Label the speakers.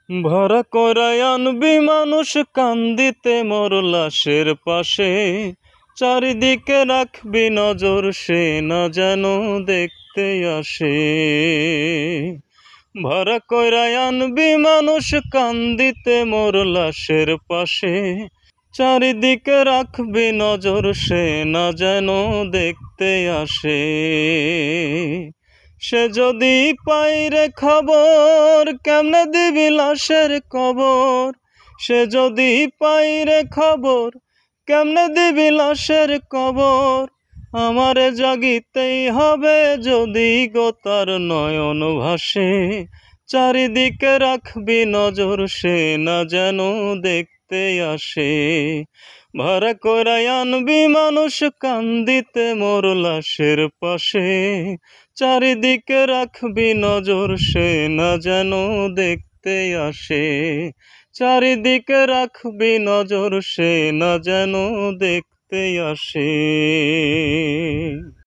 Speaker 1: ভরা করায় আনবি মানুষ কান্দিতে মোর লাশের পাশে, চারিদিকে রাখবি নজর সে না যেন দেখতে আসে। ভরা করায় আনবি মানুষ কান্দিতে মোর লাশের পাশে, চারিদিকে রাখবি নজর সে না যেন দেখতে আসে। সে যদি পাই রে খবর কেমনে দিবি লাশের কবর, সে যদি পাই রে খবর কেমনে দিবি লাশের কবর। আমারে জাগিতেই হবে যদি গো তার নয়ন ভাসে, চারিদিকে রাখবি নজর সে না যেন দেখতে আসে। ভাড়া করায় আনবি মানুষ কান্দিতে মোর লাশের পাশে, চারিদিকে রাখবি নজর সে না যেন দেখতে আসে। চারিদিকে রাখবি নজর সে না যেন দেখতে আসে।